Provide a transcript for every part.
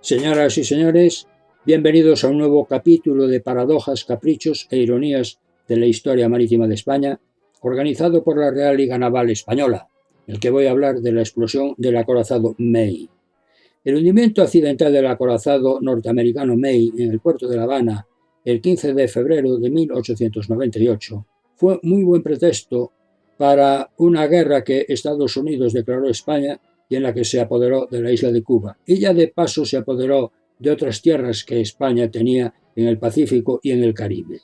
Señoras y señores, bienvenidos a un nuevo capítulo de Paradojas, Caprichos e Ironías de la Historia Marítima de España, organizado por la Real Liga Naval Española, en el que voy a hablar de la explosión del acorazado Maine. El hundimiento accidental del acorazado norteamericano Maine en el puerto de La Habana el 15 de febrero de 1898 fue muy buen pretexto para una guerra que Estados Unidos declaró a España y en la que se apoderó de la isla de Cuba. Y ya de paso se apoderó de otras tierras que España tenía en el Pacífico y en el Caribe.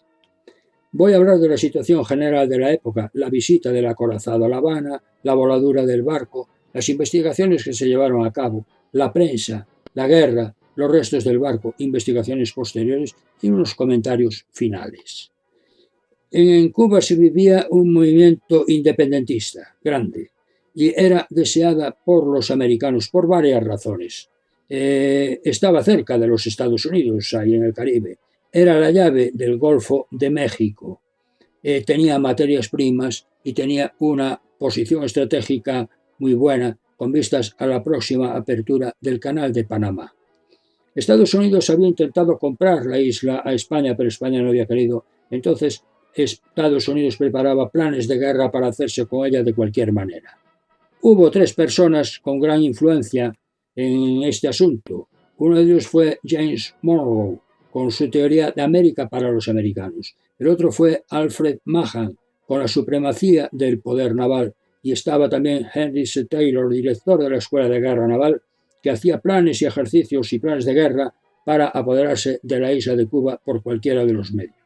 Voy a hablar de la situación general de la época, la visita del acorazado a La Habana, la voladura del barco, las investigaciones que se llevaron a cabo, la prensa, la guerra, los restos del barco, investigaciones posteriores y unos comentarios finales. En Cuba se vivía un movimiento independentista grande y era deseada por los americanos por varias razones. Estaba cerca de los Estados Unidos, ahí en el Caribe. Era la llave del Golfo de México. Tenía materias primas y tenía una posición estratégica muy buena con vistas a la próxima apertura del Canal de Panamá. Estados Unidos había intentado comprar la isla a España, pero España no había querido. Entonces, Estados Unidos preparaba planes de guerra para hacerse con ella de cualquier manera. Hubo tres personas con gran influencia en este asunto. Uno de ellos fue James Monroe, con su teoría de América para los americanos. El otro fue Alfred Mahan, con la supremacía del poder naval. Y estaba también Henry C. Taylor, director de la Escuela de Guerra Naval, que hacía planes y ejercicios y planes de guerra para apoderarse de la isla de Cuba por cualquiera de los medios.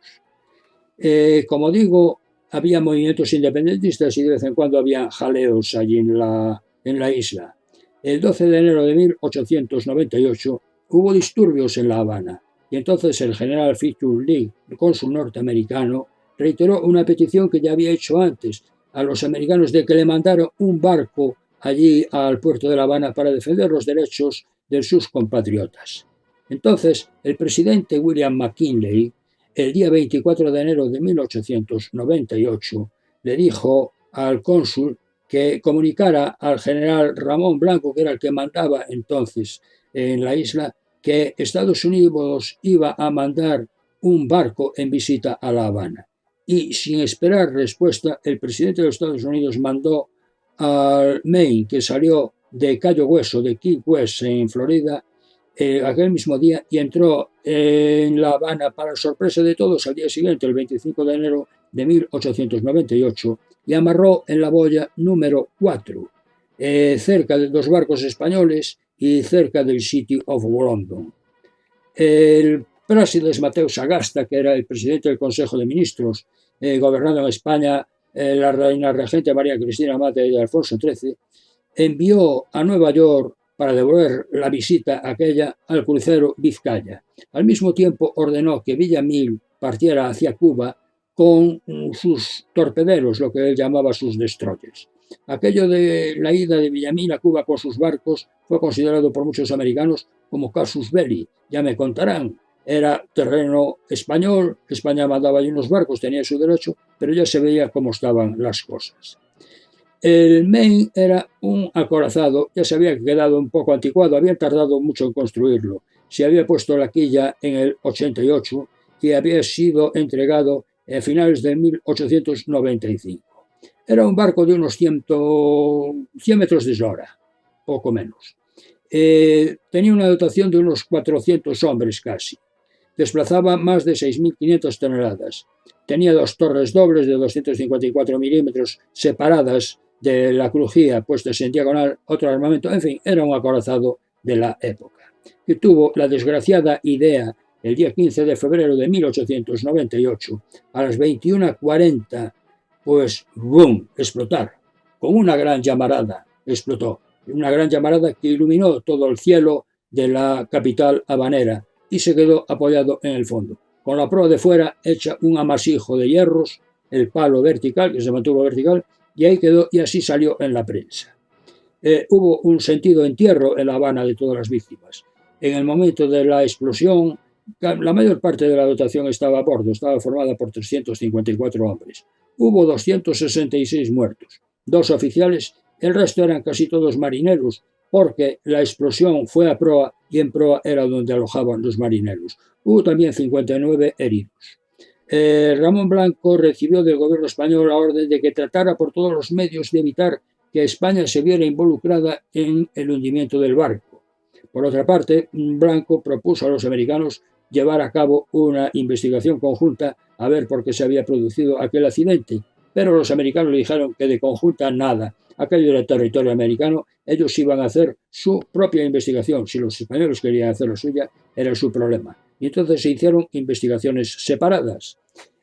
Como digo, había movimientos independentistas y de vez en cuando había jaleos allí en la isla. El 12 de enero de 1898 hubo disturbios en La Habana y entonces el general Fitzhugh Lee, el cónsul norteamericano, reiteró una petición que ya había hecho antes a los americanos de que le mandaran un barco allí al puerto de La Habana para defender los derechos de sus compatriotas. Entonces, el presidente William McKinley, el día 24 de enero de 1898, le dijo al cónsul que comunicara al general Ramón Blanco, que era el que mandaba entonces en la isla, que Estados Unidos iba a mandar un barco en visita a La Habana. Y sin esperar respuesta, el presidente de los Estados Unidos mandó al Maine, que salió de Cayo Hueso, de Key West, en Florida, aquel mismo día, y entró en La Habana para sorpresa de todos al día siguiente, el 25 de enero de 1898, y amarró en la boya número 4, cerca de dos barcos españoles y cerca del City of London. El Prásides Mateo Sagasta, que era el presidente del Consejo de Ministros, gobernando en España la reina regente María Cristina Mate de Alfonso XIII, envió a Nueva York para devolver la visita aquella al crucero Vizcaya. Al mismo tiempo ordenó que Villamil partiera hacia Cuba con sus torpederos, lo que él llamaba sus destroyers. Aquello de la ida de Villamil a Cuba con sus barcos fue considerado por muchos americanos como casus belli. Ya me contarán, era terreno español, España mandaba allí unos barcos, tenía su derecho, pero ya se veía cómo estaban las cosas. El Maine era un acorazado, ya se había quedado un poco anticuado, había tardado mucho en construirlo. Se había puesto la quilla en el 88 y había sido entregado a finales de 1895. Era un barco de unos 100 metros de eslora, poco menos. Tenía una dotación de unos 400 hombres casi. Desplazaba más de 6.500 toneladas. Tenía dos torres dobles de 254 milímetros separadas de la crujía puestas en diagonal, otro armamento, en fin, era un acorazado de la época. Y tuvo la desgraciada idea el día 15 de febrero de 1898, a las 21:40, pues ¡boom!, explotar. Con una gran llamarada explotó. Una gran llamarada que iluminó todo el cielo de la capital habanera y se quedó apoyado en el fondo. Con la proa de fuera hecha un amasijo de hierros, el palo vertical, que se mantuvo vertical, y ahí quedó y así salió en la prensa. Hubo un sentido entierro en La Habana de todas las víctimas. En el momento de la explosión, la mayor parte de la dotación estaba a bordo, estaba formada por 354 hombres. Hubo 266 muertos, 2 oficiales, el resto eran casi todos marineros porque la explosión fue a proa y en proa era donde alojaban los marineros. Hubo también 59 heridos. Ramón Blanco recibió del gobierno español la orden de que tratara por todos los medios de evitar que España se viera involucrada en el hundimiento del barco. Por otra parte, Blanco propuso a los americanos llevar a cabo una investigación conjunta a ver por qué se había producido aquel accidente, pero los americanos le dijeron que de conjunta nada. Aquello era territorio americano, ellos iban a hacer su propia investigación. Si los españoles querían hacer la suya, era su problema. Y entonces se hicieron investigaciones separadas.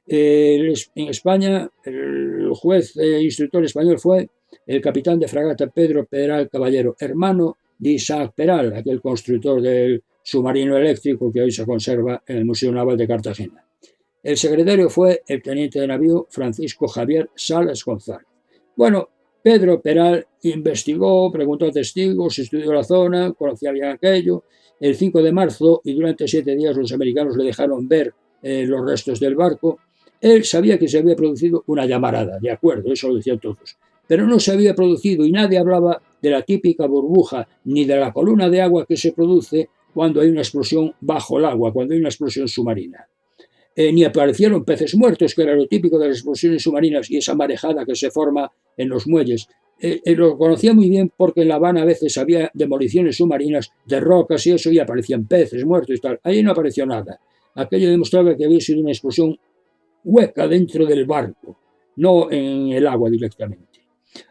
En España, el juez instructor español fue el capitán de fragata Pedro Peral Caballero, hermano de Isaac Peral, aquel constructor del submarino eléctrico que hoy se conserva en el Museo Naval de Cartagena. El secretario fue el teniente de navío Francisco Javier Salas González. Bueno, Pedro Peral investigó, preguntó a testigos, estudió la zona, conocía bien aquello. El 5 de marzo y durante 7 días los americanos le dejaron ver los restos del barco. Él sabía que se había producido una llamarada, de acuerdo, eso lo decían todos, pero no se había producido y nadie hablaba de la típica burbuja ni de la columna de agua que se produce cuando hay una explosión bajo el agua, cuando hay una explosión submarina. Ni aparecieron peces muertos, que era lo típico de las explosiones submarinas y esa marejada que se forma en los muelles. Lo conocía muy bien porque en La Habana a veces había demoliciones submarinas de rocas y eso, y aparecían peces muertos y tal. Allí no apareció nada. Aquello demostraba que había sido una explosión hueca dentro del barco, no en el agua directamente.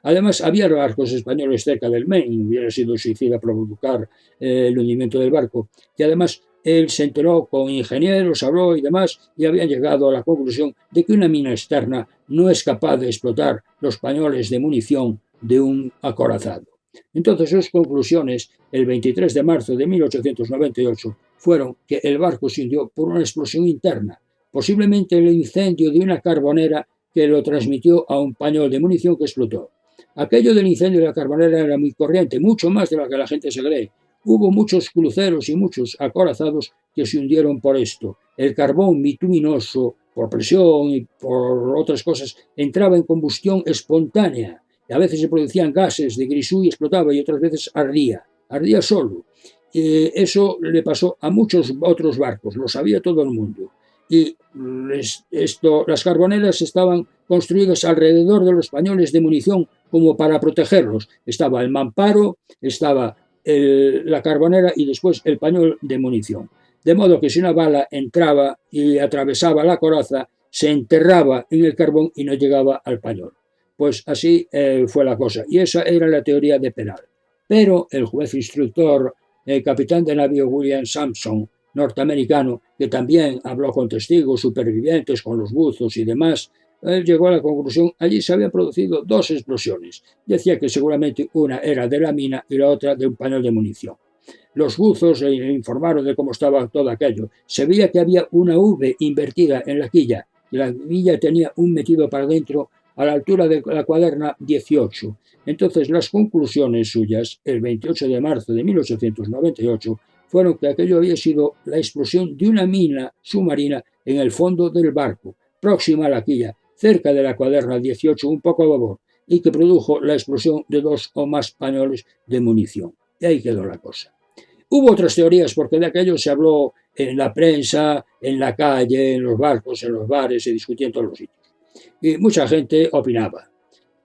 Además, había barcos españoles cerca del Maine, hubiera sido suicida provocar el hundimiento del barco, y además él se enteró con ingenieros, habló y demás, y habían llegado a la conclusión de que una mina externa no es capaz de explotar los pañoles de munición de un acorazado. Entonces, sus conclusiones, el 23 de marzo de 1898, fueron que el barco se hundió por una explosión interna, posiblemente el incendio de una carbonera que lo transmitió a un pañol de munición que explotó. Aquello del incendio de la carbonera era muy corriente, mucho más de lo que la gente se cree. Hubo muchos cruceros y muchos acorazados que se hundieron por esto. El carbón bituminoso, por presión y por otras cosas, entraba en combustión espontánea. Y a veces se producían gases de grisú y explotaba, y otras veces ardía solo. Eso le pasó a muchos otros barcos, lo sabía todo el mundo. Y las carboneras estaban construidas alrededor de los pañoles de munición como para protegerlos. Estaba el mamparo, estaba la carbonera y después el pañol de munición. De modo que si una bala entraba y atravesaba la coraza, se enterraba en el carbón y no llegaba al pañol. Pues así fue la cosa. Y esa era la teoría de Peral. Pero el juez instructor, el capitán de navío William Sampson, norteamericano, que también habló con testigos supervivientes, con los buzos y demás, él llegó a la conclusión, allí se habían producido 2 explosiones. Decía que seguramente una era de la mina y la otra de un pañol de munición. Los buzos le informaron de cómo estaba todo aquello. Se veía que había una V invertida en la quilla, y la quilla tenía un metido para dentro a la altura de la cuaderna 18. Entonces las conclusiones suyas, el 28 de marzo de 1898, fueron que aquello había sido la explosión de una mina submarina en el fondo del barco, próxima a la quilla, cerca de la cuaderna 18, un poco a babor, y que produjo la explosión de 2 o más pañoles de munición. Y ahí quedó la cosa. Hubo otras teorías, porque de aquello se habló en la prensa, en la calle, en los barcos, en los bares, se discutía en todos los sitios. Y mucha gente opinaba.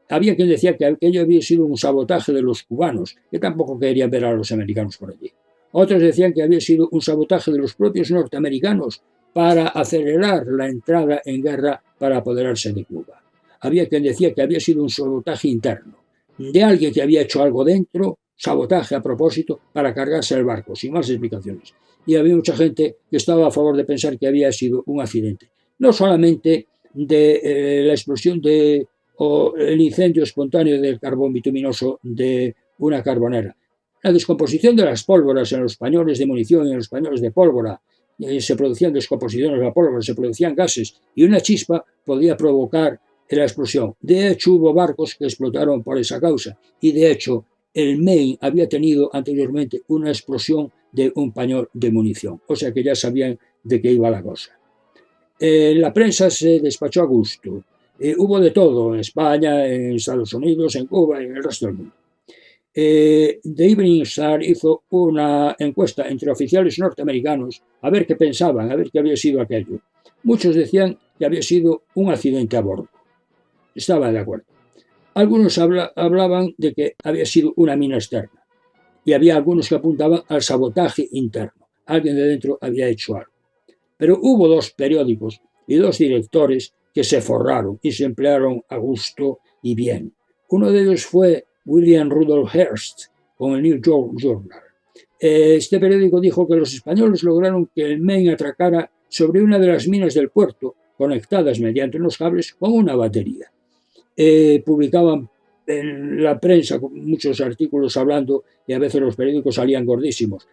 Había quien decía que aquello había sido un sabotaje de los cubanos, que tampoco querían ver a los americanos por allí. Otros decían que había sido un sabotaje de los propios norteamericanos para acelerar la entrada en guerra para apoderarse de Cuba. Había quien decía que había sido un sabotaje interno, de alguien que había hecho algo dentro, sabotaje a propósito, para cargarse el barco, sin más explicaciones. Y había mucha gente que estaba a favor de pensar que había sido un accidente. No solamente de la explosión o el incendio espontáneo del carbón bituminoso de una carbonera. La descomposición de las pólvoras en los pañoles de munición y en los pañoles de pólvora, se producían descomposiciones de la pólvora, se producían gases, y una chispa podía provocar la explosión. De hecho, hubo barcos que explotaron por esa causa, y de hecho, el Maine había tenido anteriormente una explosión de un pañol de munición, o sea que ya sabían de qué iba la cosa. La prensa se despachó a gusto. Hubo de todo en España, en Estados Unidos, en Cuba y en el resto del mundo. The Evening Star hizo una encuesta entre oficiales norteamericanos a ver qué pensaban, a ver qué había sido aquello. Muchos decían que había sido un accidente a bordo. Estaba de acuerdo. Algunos hablaban de que había sido una mina externa. Y había algunos que apuntaban al sabotaje interno. Alguien de dentro había hecho algo. Pero hubo dos periódicos y dos directores que se forraron y se emplearon a gusto y bien. Uno de ellos fue William Rudolph Hearst, con el New York Journal. Este periódico dijo que los españoles lograron que el Maine atracara sobre una de las minas del puerto, conectadas mediante unos cables con una batería. Publicaban en la prensa muchos artículos hablando, y a veces los periódicos salían gordísimos.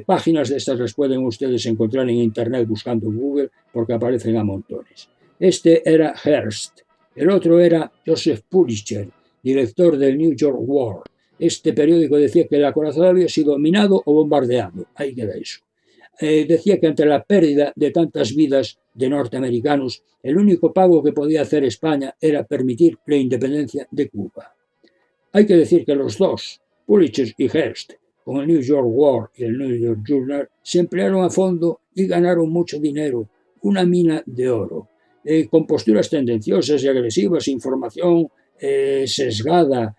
Páginas de estas las pueden ustedes encontrar en internet buscando en Google, porque aparecen a montones. Este era Hearst. El otro era Joseph Pulitzer, director del New York World. Este periódico decía que el acorazado había sido minado o bombardeado. Ahí queda eso. Decía que ante la pérdida de tantas vidas de norteamericanos, el único pago que podía hacer España era permitir la independencia de Cuba. Hay que decir que los dos, Pulitzer y Hearst, con el New York World y el New York Journal, se emplearon a fondo y ganaron mucho dinero, una mina de oro, con posturas tendenciosas y agresivas, información sesgada,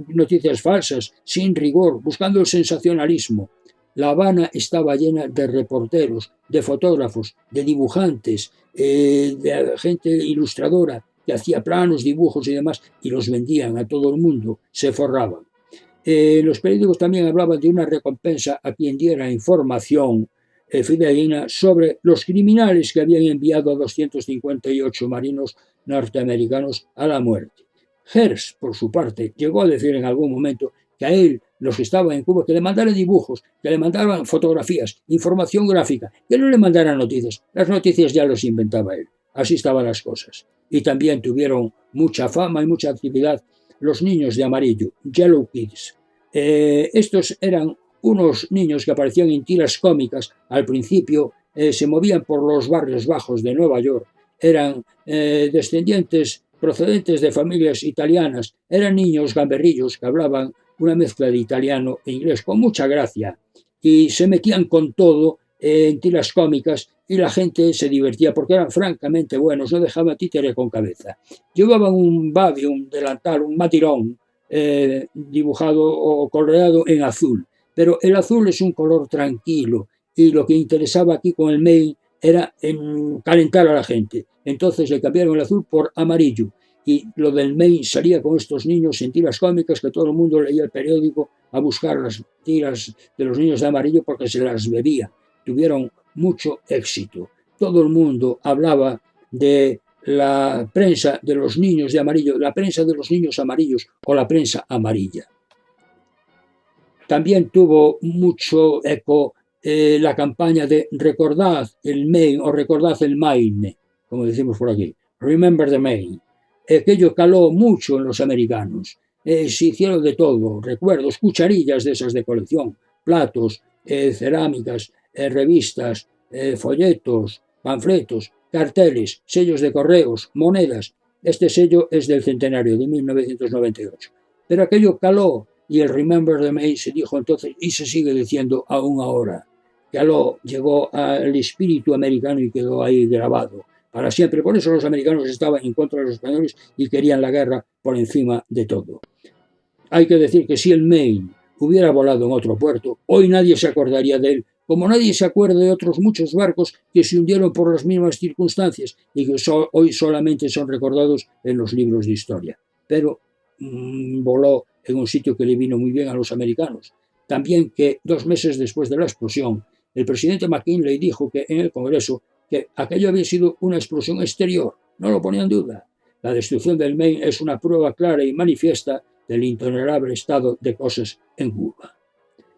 noticias falsas, sin rigor, buscando el sensacionalismo. La Habana estaba llena de reporteros, de fotógrafos, de dibujantes, de gente ilustradora que hacía planos, dibujos y demás, y los vendían a todo el mundo, se forraban. Los periódicos también hablaban de una recompensa a quien diera información fidedigna sobre los criminales que habían enviado a 258 marinos norteamericanos a la muerte. Hearst, por su parte, llegó a decir en algún momento que a él, los que estaban en Cuba, que le mandaran dibujos, que le mandaran fotografías, información gráfica, que no le mandaran noticias. Las noticias ya las inventaba él. Así estaban las cosas. Y también tuvieron mucha fama y mucha actividad los niños de amarillo, Yellow Kids. Estos eran unos niños que aparecían en tiras cómicas. Al principio se movían por los barrios bajos de Nueva York. Eran descendientes procedentes de familias italianas. Eran niños gamberrillos que hablaban una mezcla de italiano e inglés con mucha gracia y se metían con todo en tiras cómicas y la gente se divertía porque eran francamente buenos, no dejaban títere con cabeza. Llevaban un babi, un delantal, un matirón dibujado o coloreado en azul, pero el azul es un color tranquilo y lo que interesaba aquí con el Maine era calentar a la gente. Entonces le cambiaron el azul por amarillo. Y lo del Maine salía con estos niños en tiras cómicas que todo el mundo leía el periódico a buscar las tiras de los niños de amarillo porque se las bebía. Tuvieron mucho éxito. Todo el mundo hablaba de la prensa de los niños de amarillo, la prensa de los niños amarillos o la prensa amarilla. También tuvo mucho eco la campaña de recordad el Maine o recordad el Maine, como decimos por aquí. Remember the Maine. Aquello caló mucho en los americanos. Se hicieron de todo, recuerdos, cucharillas de esas de colección, platos, cerámicas, revistas, folletos, panfletos, carteles, sellos de correos, monedas. Este sello es del centenario de 1998. Pero aquello caló y el Remember the Maine se dijo entonces y se sigue diciendo aún ahora. Caló, llegó al espíritu americano y quedó ahí grabado para siempre. Por eso los americanos estaban en contra de los españoles y querían la guerra por encima de todo. Hay que decir que si el Maine hubiera volado en otro puerto, hoy nadie se acordaría de él, como nadie se acuerda de otros muchos barcos que se hundieron por las mismas circunstancias y que hoy solamente son recordados en los libros de historia. Pero voló en un sitio que le vino muy bien a los americanos. También que 2 meses después de la explosión, el presidente McKinley dijo que en el Congreso que aquello había sido una explosión exterior, no lo ponía en duda. La destrucción del Maine es una prueba clara y manifiesta del intolerable estado de cosas en Cuba.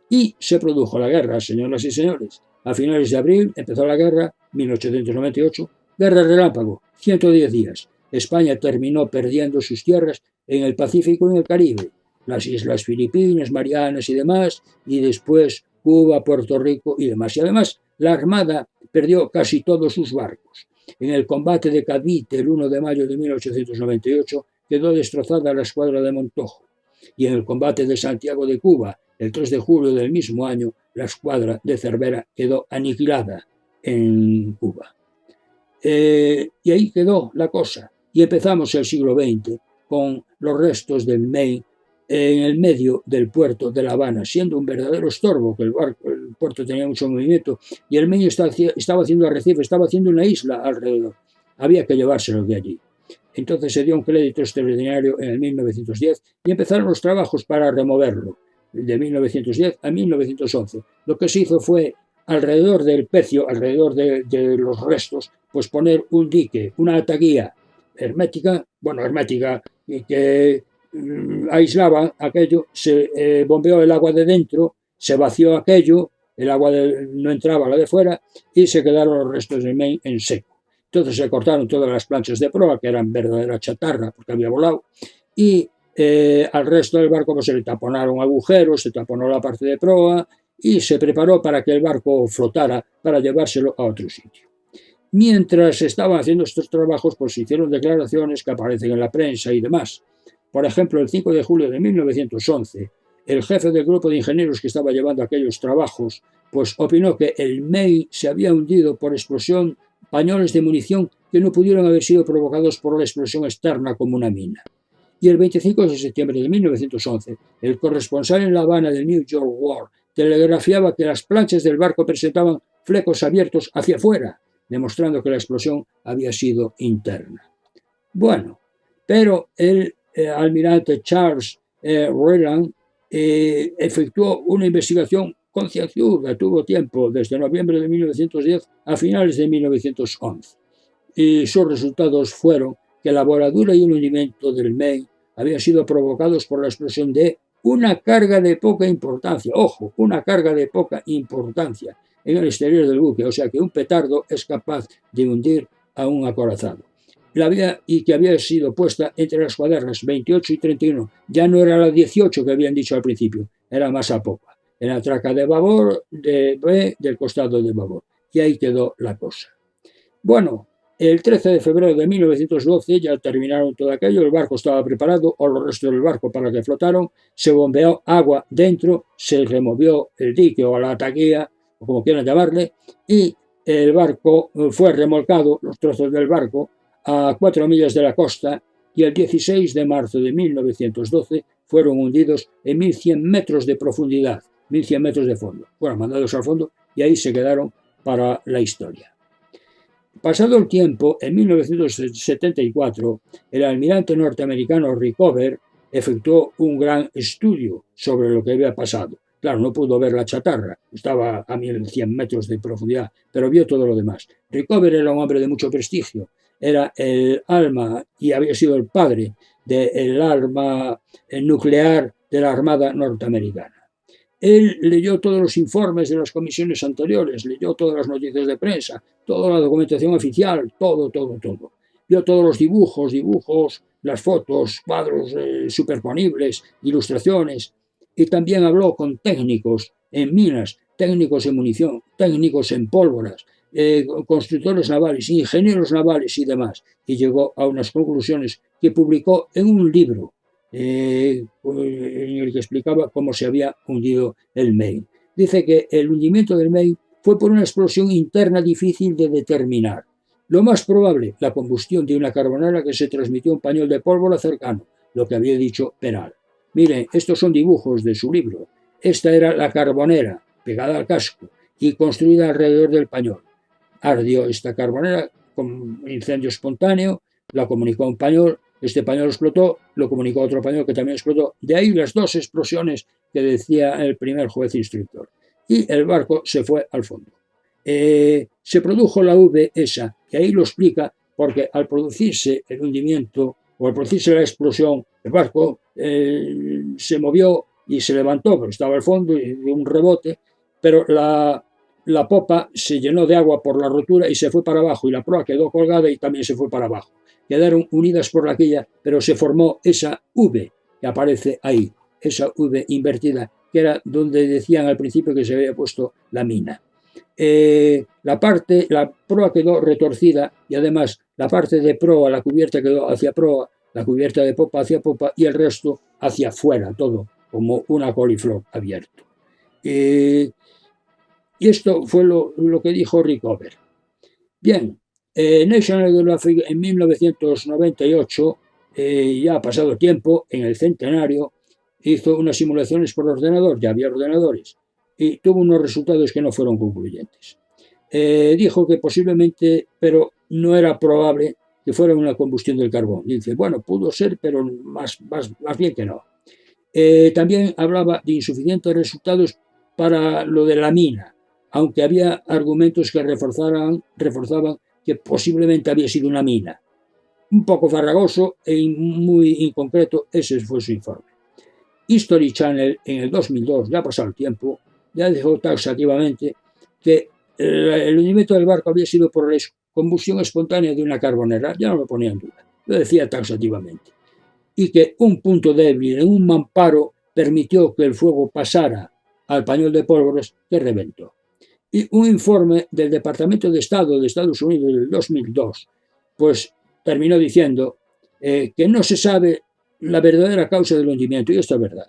Y se produjo la guerra, señoras y señores. A finales de abril empezó la guerra, 1898, guerra relámpago, 110 días. España terminó perdiendo sus tierras en el Pacífico y en el Caribe, las Islas Filipinas, Marianas y demás, y después Cuba, Puerto Rico y demás. Y además, la Armada perdió casi todos sus barcos. En el combate de Cavite, el 1 de mayo de 1898, quedó destrozada la escuadra de Montojo. y en el combate de Santiago de Cuba, el 3 de julio del mismo año, la escuadra de Cervera quedó aniquilada en Cuba. Y ahí quedó la cosa. Y empezamos el siglo XX con los restos del Maine en el medio del puerto de La Habana, siendo un verdadero estorbo, que el puerto tenía mucho movimiento, y el Maine estaba haciendo arrecife, estaba haciendo una isla alrededor. Había que llevárselo de allí. Entonces se dio un crédito extraordinario en el 1910 y empezaron los trabajos para removerlo, de 1910 a 1911. Lo que se hizo fue, alrededor del pecio, alrededor de los restos, pues poner un dique, una ataguía hermética, que aislaba aquello, se bombeó el agua de dentro, se vació aquello, el agua no entraba a la de fuera y se quedaron los restos del Maine en seco. Entonces se cortaron todas las planchas de proa, que eran verdadera chatarra porque había volado, y al resto del barco pues, se le taponaron agujeros, se taponó la parte de proa y se preparó para que el barco flotara para llevárselo a otro sitio. Mientras estaban haciendo estos trabajos, pues se hicieron declaraciones que aparecen en la prensa y demás. Por ejemplo, el 5 de julio de 1911, el jefe del grupo de ingenieros que estaba llevando aquellos trabajos, pues opinó que el Maine se había hundido por explosión pañoles de munición que no pudieron haber sido provocados por la explosión externa como una mina. Y el 25 de septiembre de 1911, el corresponsal en La Habana del New York World telegrafiaba que las planchas del barco presentaban flecos abiertos hacia afuera, demostrando que la explosión había sido interna. Bueno, pero el almirante Charles Ryland efectuó una investigación concienzuda, tuvo tiempo desde noviembre de 1910 a finales de 1911. Y sus resultados fueron que la voladura y el hundimiento del Maine habían sido provocados por la explosión de una carga de poca importancia. Ojo, una carga de poca importancia en el exterior del buque. O sea que un petardo es capaz de hundir a un acorazado. Y que había sido puesta entre las cuadernas 28 y 31. Ya no era la 18 que habían dicho al principio, era más a popa. En la traca de babor, del costado de babor. Y ahí quedó la cosa. Bueno, el 13 de febrero de 1912 ya terminaron todo aquello, el barco estaba preparado, o los restos del barco para que flotaron, se bombeó agua dentro, se removió el dique o la ataguía, o como quieran llamarle, y el barco fue remolcado, los trozos del barco, a 4 millas de la costa, y el 16 de marzo de 1912 fueron hundidos en 1.100 metros de profundidad, 1.100 metros de fondo. Fueron mandados al fondo y ahí se quedaron para la historia. Pasado el tiempo, en 1974, el almirante norteamericano Rickover efectuó un gran estudio sobre lo que había pasado. Claro, no pudo ver la chatarra, estaba a 1.100 metros de profundidad, pero vio todo lo demás. Rickover era un hombre de mucho prestigio, era el alma y había sido el padre del arma nuclear de la Armada norteamericana. Él leyó todos los informes de las comisiones anteriores, leyó todas las noticias de prensa, toda la documentación oficial, todo. Vio todos los dibujos, las fotos, cuadros superponibles, ilustraciones, y también habló con técnicos en minas, técnicos en munición, técnicos en pólvoras, constructores navales, ingenieros navales y demás, y llegó a unas conclusiones que publicó en un libro en el que explicaba cómo se había hundido el Maine. Dice que el hundimiento del Maine fue por una explosión interna difícil de determinar. Lo más probable, la combustión de una carbonera que se transmitió a un pañol de pólvora cercano, lo que había dicho Peral. Miren, estos son dibujos de su libro. Esta era la carbonera, pegada al casco y construida alrededor del pañol. Ardió esta carbonera con incendio espontáneo, la comunicó a un pañol, este pañol explotó, lo comunicó a otro pañol que también explotó. De ahí las dos explosiones que decía el primer juez instructor. Y el barco se fue al fondo. Se produjo la V esa, que ahí lo explica, porque al producirse el hundimiento o al producirse la explosión, el barco se movió y se levantó, pero estaba al fondo y dio un rebote, pero la popa se llenó de agua por la rotura y se fue para abajo, y la proa quedó colgada y también se fue para abajo. Quedaron unidas por la quilla, pero se formó esa V que aparece ahí, esa V invertida, que era donde decían al principio que se había puesto la mina. La proa quedó retorcida y además la parte de proa, la cubierta quedó hacia proa, la cubierta de popa hacia popa y el resto hacia afuera, todo como una coliflor abierto. Y esto fue lo que dijo Rickover. Bien, National Geographic en 1998, ya ha pasado tiempo, en el centenario, hizo unas simulaciones por ordenador, ya había ordenadores, y tuvo unos resultados que no fueron concluyentes. Dijo que posiblemente, pero no era probable que fuera una combustión del carbón. Dice, bueno, pudo ser, pero más bien que no. También hablaba de insuficientes resultados para lo de la mina, aunque había argumentos que reforzaban que posiblemente había sido una mina. Un poco farragoso e muy inconcreto, ese fue su informe. History Channel en el 2002, ya ha pasado el tiempo, ya dijo taxativamente que el hundimiento del barco había sido por la combustión espontánea de una carbonera, ya no lo ponía en duda, lo decía taxativamente, y que un punto débil en un mamparo permitió que el fuego pasara al pañol de pólvora que reventó. Y un informe del Departamento de Estado de Estados Unidos del 2002, pues terminó diciendo que no se sabe la verdadera causa del hundimiento, y esto es verdad.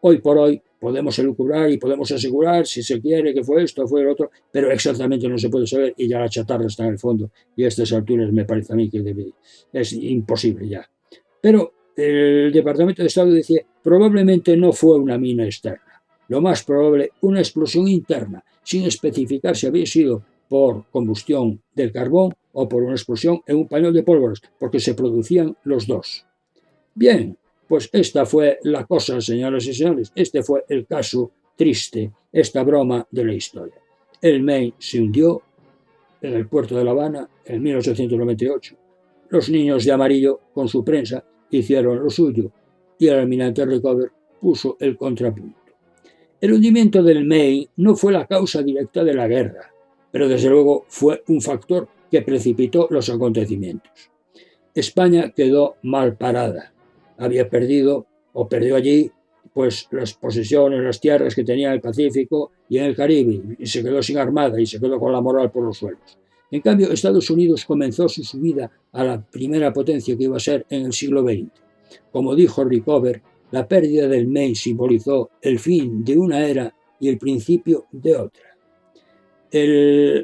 Hoy por hoy podemos elucubrar y podemos asegurar, si se quiere, que fue esto o fue el otro, pero exactamente no se puede saber y ya la chatarra está en el fondo y a estas alturas me parece a mí que es imposible ya. Pero el Departamento de Estado decía, probablemente no fue una mina externa. Lo más probable, una explosión interna, sin especificar si había sido por combustión del carbón o por una explosión en un pañol de pólvora, porque se producían los dos. Bien, pues esta fue la cosa, señoras y señores. Este fue el caso triste, esta broma de la historia. El Maine se hundió en el puerto de La Habana en 1898. Los niños de amarillo, con su prensa, hicieron lo suyo y el almirante Rickover puso el contrapunto. El hundimiento del Maine no fue la causa directa de la guerra, pero desde luego fue un factor que precipitó los acontecimientos. España quedó mal parada. Había perdido o perdió allí pues las posesiones, las tierras que tenía en el Pacífico y en el Caribe, y se quedó sin armada y se quedó con la moral por los suelos. En cambio, Estados Unidos comenzó su subida a la primera potencia que iba a ser en el siglo XX. Como dijo Rickover, la pérdida del Maine simbolizó el fin de una era y el principio de otra.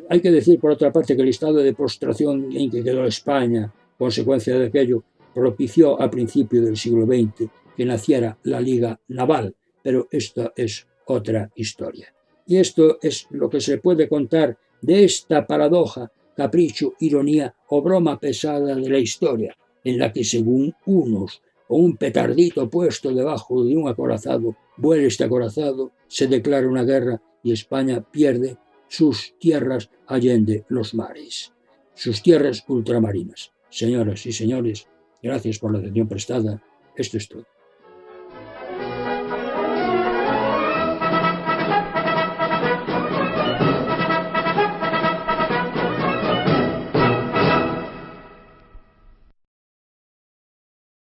Hay que decir, por otra parte, que el estado de postración en que quedó España, consecuencia de aquello, propició a principios del siglo XX que naciera la Liga Naval, pero esta es otra historia. Y esto es lo que se puede contar de esta paradoja, capricho, ironía o broma pesada de la historia, en la que según unos, con un petardito puesto debajo de un acorazado, vuela este acorazado, se declara una guerra y España pierde sus tierras allende los mares, sus tierras ultramarinas. Señoras y señores, gracias por la atención prestada. Esto es todo.